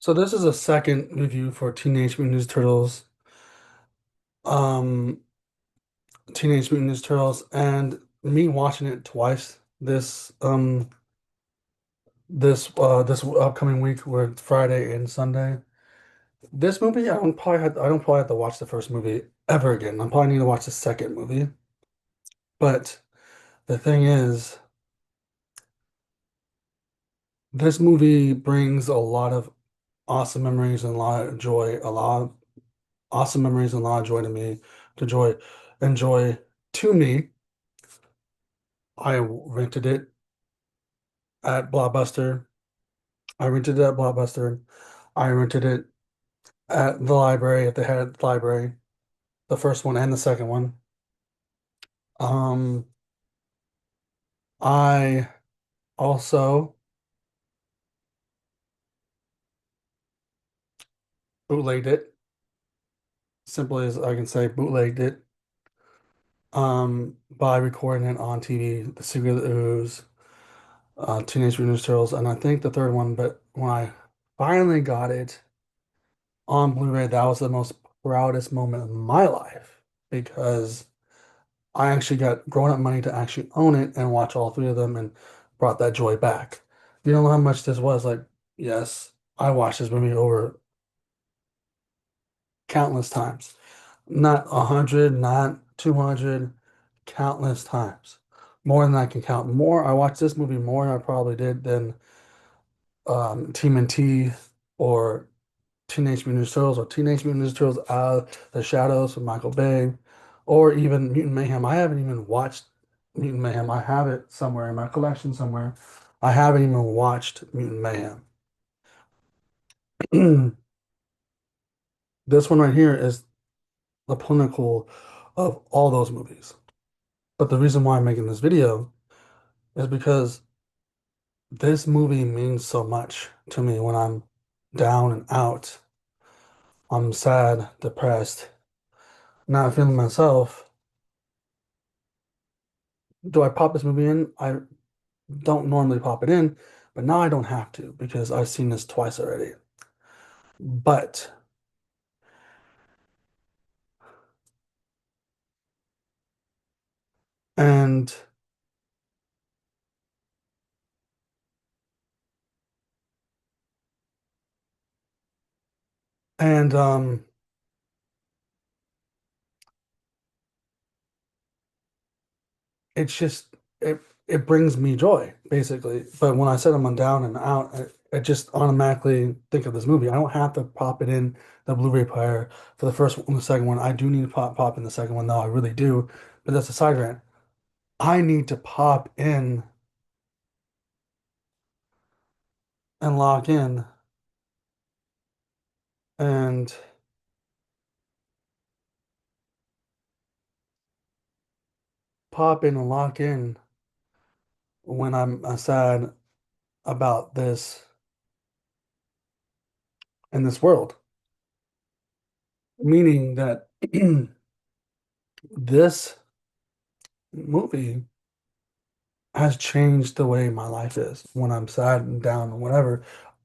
So this is a second review for Teenage Mutant Ninja Turtles. Um, Teenage Mutant Ninja Turtles, and me watching it twice this upcoming week, where it's Friday and Sunday. This movie, I don't probably have to watch the first movie ever again. I probably need to watch the second movie. But the thing is, this movie brings a lot of awesome memories and a lot of joy, a lot of awesome memories and a lot of joy to me, to joy, enjoy to me. I rented it at Blockbuster. I rented it at Blockbuster. I rented it at the library if they had it at the library, the first one and the second one. Um, I also bootlegged it, simply as I can say, bootlegged it, by recording it on TV, The Secret of the Ooze, Teenage Mutant Ninja Turtles, and I think the third one, but when I finally got it on Blu-ray, that was the most proudest moment of my life because I actually got grown-up money to actually own it and watch all three of them and brought that joy back. You don't know how much this was. Like, yes, I watched this movie over countless times. Not 100, not 200, countless times. More than I can count. More, I watched this movie more than I probably did than TMNT or Teenage Mutant Ninja Turtles or Teenage Mutant Ninja Turtles Out of the Shadows with Michael Bay or even Mutant Mayhem. I haven't even watched Mutant Mayhem. I have it somewhere in my collection somewhere. I haven't even watched Mutant Mayhem. This one right here is the pinnacle of all those movies. But the reason why I'm making this video is because this movie means so much to me when I'm down and out. I'm sad, depressed, not feeling myself. Do I pop this movie in? I don't normally pop it in, but now I don't have to because I've seen this twice already. But and and it's just it brings me joy basically. But when I said I'm on down and out, I just automatically think of this movie. I don't have to pop it in the Blu-ray player for the first one, the second one. I do need to pop in the second one though. I really do. But that's a side rant. I need to pop in and lock in and pop in and lock in when I'm sad about this in this world. Meaning that this movie has changed the way my life is when I'm sad and down or whatever.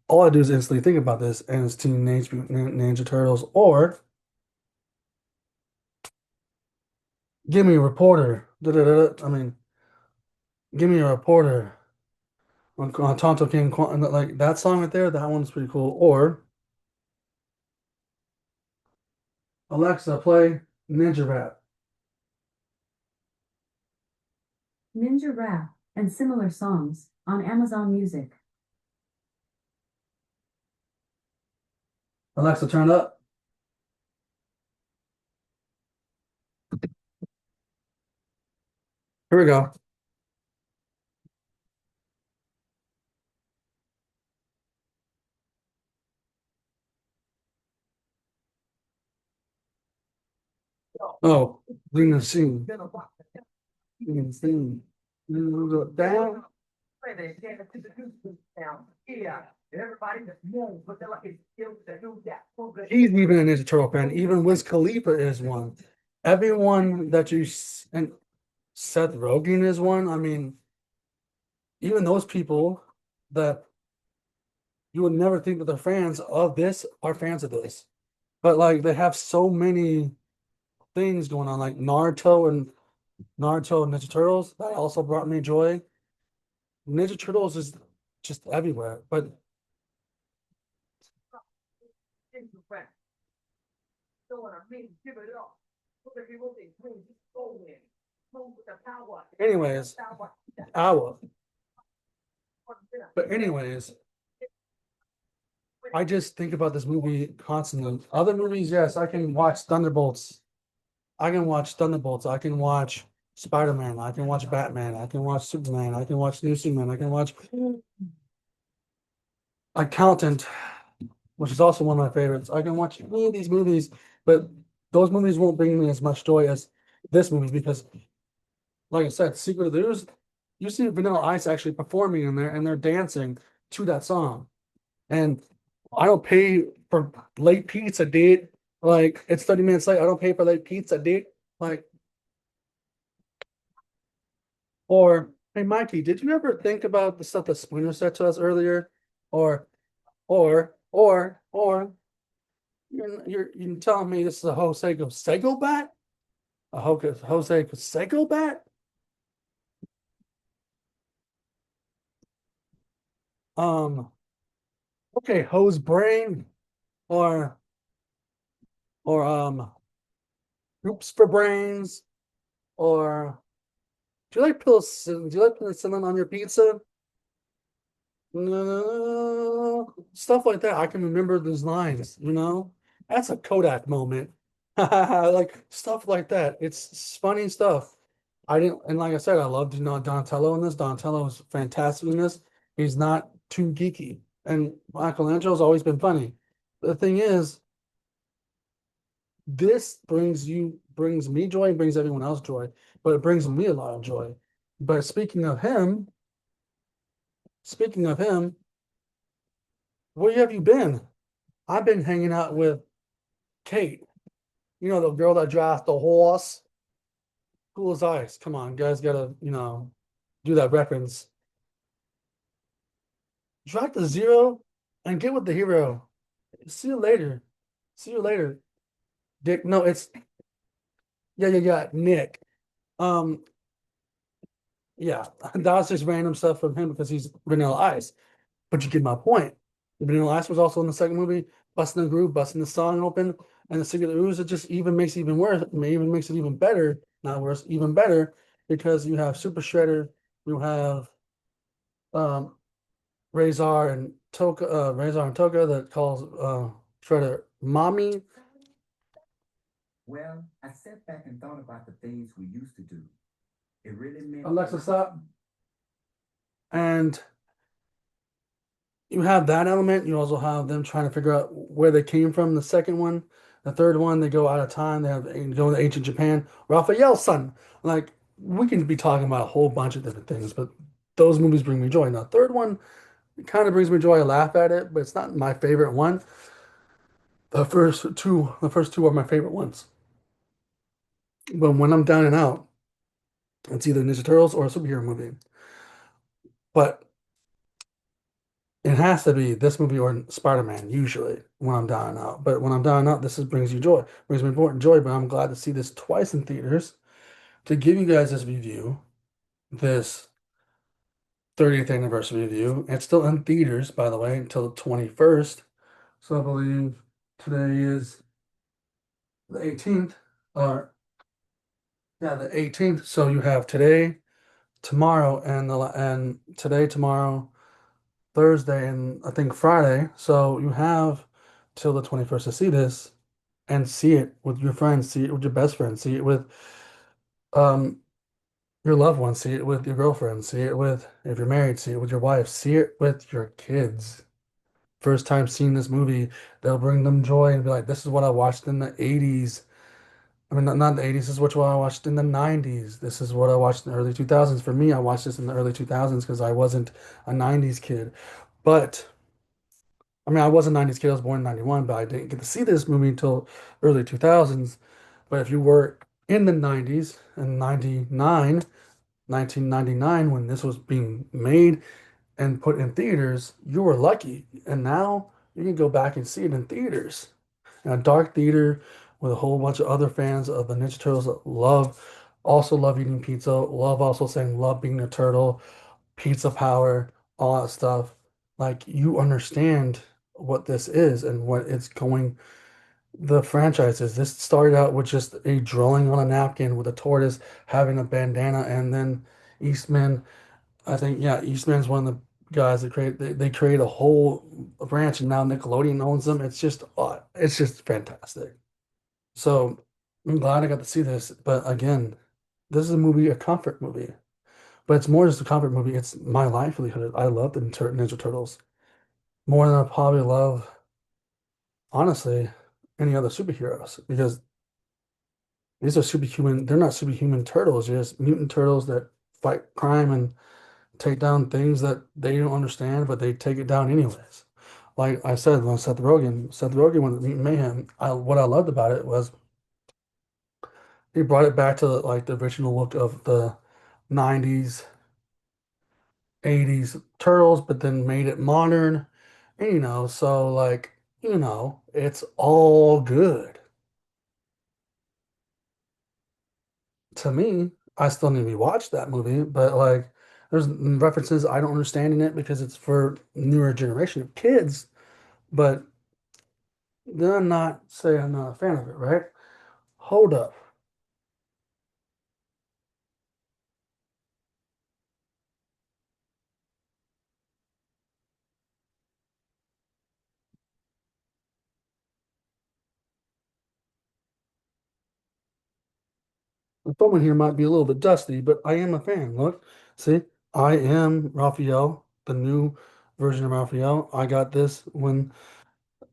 All I do is instantly think about this, and it's Teenage Mutant Ninja Turtles, or give me a reporter. I mean, give me a reporter on Tonto King, like that song right there. That one's pretty cool. Or Alexa, play Ninja Rap. Ninja Rap, and similar songs on Amazon Music. Alexa, turn it up. Here we go. Oh, Lena Sing. Lena Sing. Down. He's even a Ninja Turtle fan. Even Wiz Khalifa is one. Everyone that and Seth Rogen is one. I mean, even those people that you would never think that the fans of this are fans of this. But like they have so many things going on, like Naruto and Ninja Turtles, that also brought me joy. Ninja Turtles is just everywhere. But anyways, Awa. But anyways, I just think about this movie constantly. Other movies, yes, I can watch Thunderbolts. I can watch Thunderbolts. I can watch Spider-Man. I can watch Batman. I can watch Superman. I can watch New Superman. I can watch Accountant, which is also one of my favorites. I can watch any of these movies, but those movies won't bring me as much joy as this movie because, like I said, Secret of the Ooze, you see Vanilla Ice actually performing in there and they're dancing to that song. And I don't pay for late pizza, dude. Like it's 30 minutes late. I don't pay for late pizza, dude. Like, or hey Mikey, did you ever think about the stuff that Spooner said to us earlier? Or or you're telling me this is a Jose Canseco bat? A Jose Canseco bat? Um, okay, hose brain or or hoops for brains or do you like penicillin on your pizza? No, stuff like that. I can remember those lines, you know? That's a Kodak moment. Like stuff like that. It's funny stuff. I didn't, and like I said, I loved, Donatello in this. Donatello is fantastic in this. He's not too geeky. And Michelangelo's always been funny. The thing is, this brings me joy, brings everyone else joy, but it brings me a lot of joy. But speaking of him, where have you been? I've been hanging out with Kate, the girl that drives the horse. Cool as ice. Come on, guys, gotta, do that reference. Drop the zero and get with the hero. See you later. See you later. Dick. No, it's yeah, Nick. Um, yeah, that was just random stuff from him because he's Vanilla Ice. But you get my point. Vanilla Ice was also in the second movie, busting the groove, busting the song open, and the Secret of the Ooze. It just even makes it even worse. It even makes it even better, not worse, even better, because you have Super Shredder, you have um Razor and Toka that calls Shredder mommy. Well, I sat back and thought about the things we used to do. It really meant Alexa, stop. And you have that element. You also have them trying to figure out where they came from. The second one, the third one, they go out of time. They go to ancient Japan. Raphael's son. Like we can be talking about a whole bunch of different things, but those movies bring me joy. Now, third one kind of brings me joy. I laugh at it, but it's not my favorite one. The first two are my favorite ones. But when I'm down and out, it's either Ninja Turtles or a superhero movie. But it has to be this movie or Spider-Man, usually, when I'm down and out. But when I'm down and out, brings you joy. Brings me important joy, but I'm glad to see this twice in theaters to give you guys this review, this 30th anniversary review. It's still in theaters, by the way, until the 21st. So I believe today is the 18th, or yeah, the 18th. So you have today, tomorrow, and today, tomorrow, Thursday, and I think Friday. So you have till the 21st to see this and see it with your friends, see it with your best friend, see it with um your loved ones, see it with your girlfriend, see it with if you're married, see it with your wife, see it with your kids. First time seeing this movie, they'll bring them joy and be like, this is what I watched in the 80s. I mean, not the 80s, this is what I watched in the 90s. This is what I watched in the early 2000s. For me, I watched this in the early 2000s because I wasn't a 90s kid. But I mean, I was a 90s kid. I was born in 91, but I didn't get to see this movie until early 2000s. But if you were in the 90s and 1999, when this was being made, and put in theaters, you were lucky. And now you can go back and see it in theaters. In a dark theater with a whole bunch of other fans of the Ninja Turtles that also love eating pizza, love also saying love being a turtle, pizza power, all that stuff. Like you understand what this is and what it's going the franchises. This started out with just a drawing on a napkin with a tortoise having a bandana, and then Eastman, I think, yeah, Eastman's one of the guys that they create a whole branch, and now Nickelodeon owns them. It's just fantastic. So I'm glad I got to see this, but again, this is a movie, a comfort movie. But it's more just a comfort movie. It's my livelihood. I love the Ninja Turtles more than I probably love, honestly, any other superheroes because these are superhuman. They're not superhuman turtles. They're just mutant turtles that fight crime and take down things that they don't understand, but they take it down anyways. Like I said, when Seth Rogen with Mutant Mayhem, what I loved about it was he brought it back to like the original look of the 90s, 80s turtles, but then made it modern. And, so like, it's all good. To me, I still need to watch that movie, but like there's references I don't understand in it because it's for newer generation of kids, but they're not say I'm not a fan of it, right? Hold up. The phone here might be a little bit dusty, but I am a fan. Look, see, I am Raphael, the new version of Raphael. I got this when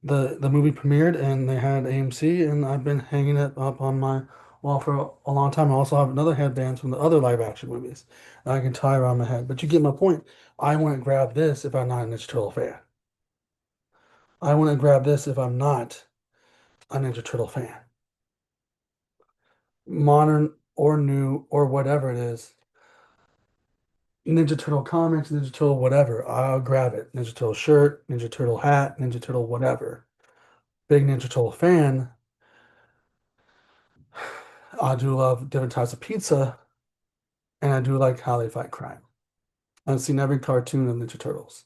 the movie premiered and they had AMC, and I've been hanging it up on my wall for a long time. I also have another headband from the other live action movies that I can tie around my head. But you get my point. I wouldn't grab this if I'm not a Ninja Turtle fan. I wouldn't grab this if I'm not a Ninja Turtle fan. Modern or new or whatever it is. Ninja Turtle comics, Ninja Turtle whatever. I'll grab it. Ninja Turtle shirt, Ninja Turtle hat, Ninja Turtle whatever. Big Ninja Turtle fan. I do love different types of pizza, and I do like how they fight crime. I've seen every cartoon of Ninja Turtles.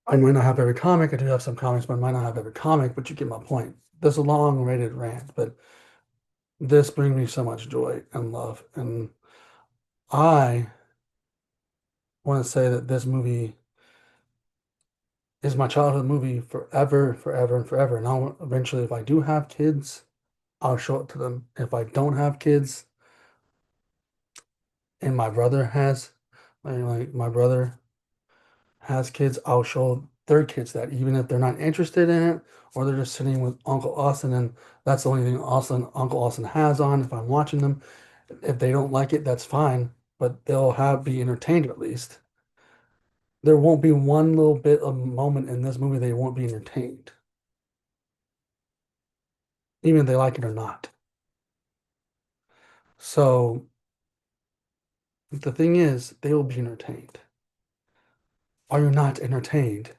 I might not have every comic. I do have some comics, but I might not have every comic, but you get my point. There's a long rated rant, but this brings me so much joy and love. And I want to say that this movie is my childhood movie forever, forever, and forever. And I'll eventually, if I do have kids, I'll show it to them. If I don't have kids, and my brother has, like my brother has kids, I'll show their kids that, even if they're not interested in it, or they're just sitting with Uncle Austin, and that's the only thing Uncle Austin has on. If I'm watching them, if they don't like it, that's fine, but they'll have be entertained at least. There won't be one little bit of moment in this movie they won't be entertained, even if they like it or not. So the thing is, they will be entertained. Are you not entertained?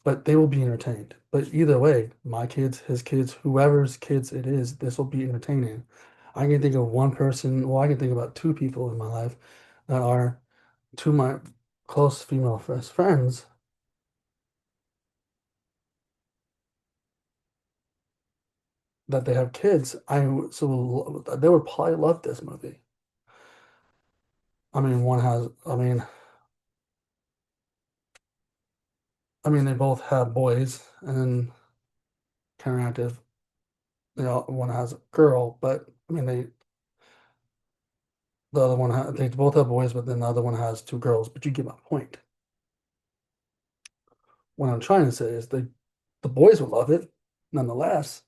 But they will be entertained. But either way, my kids, his kids, whoever's kids it is, this will be entertaining. I can think of one person, well, I can think about two people in my life that are two of my close female friends that they have kids. So they would probably love this movie. I mean, I mean, they both have boys, and then kind of active. One has a girl, but I mean, they both have boys, but then the other one has two girls. But you get my point. What I'm trying to say is the boys would love it, nonetheless.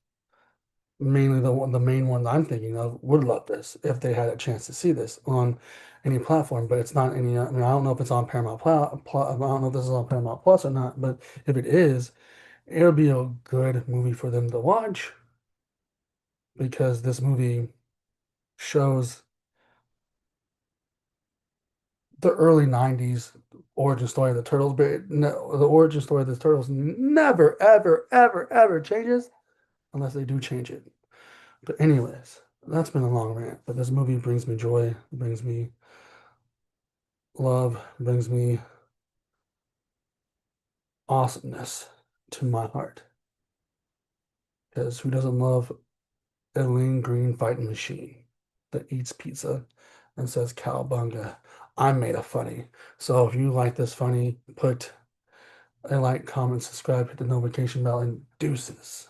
Mainly the main one I'm thinking of would love this if they had a chance to see this on any platform. But it's not any. I mean, I don't know if it's on Paramount Plus. I don't know if this is on Paramount Plus or not. But if it is, it'll be a good movie for them to watch because this movie shows the early 90s origin story of the Turtles, but no, the origin story of the Turtles never, ever, ever, ever changes unless they do change it. But anyways, that's been a long rant, but this movie brings me joy, brings me love, brings me awesomeness to my heart. Because who doesn't love a lean green fighting machine that eats pizza and says cowabunga? I'm made of funny. So if you like this funny, put a like, comment, subscribe, hit the notification bell, and deuces.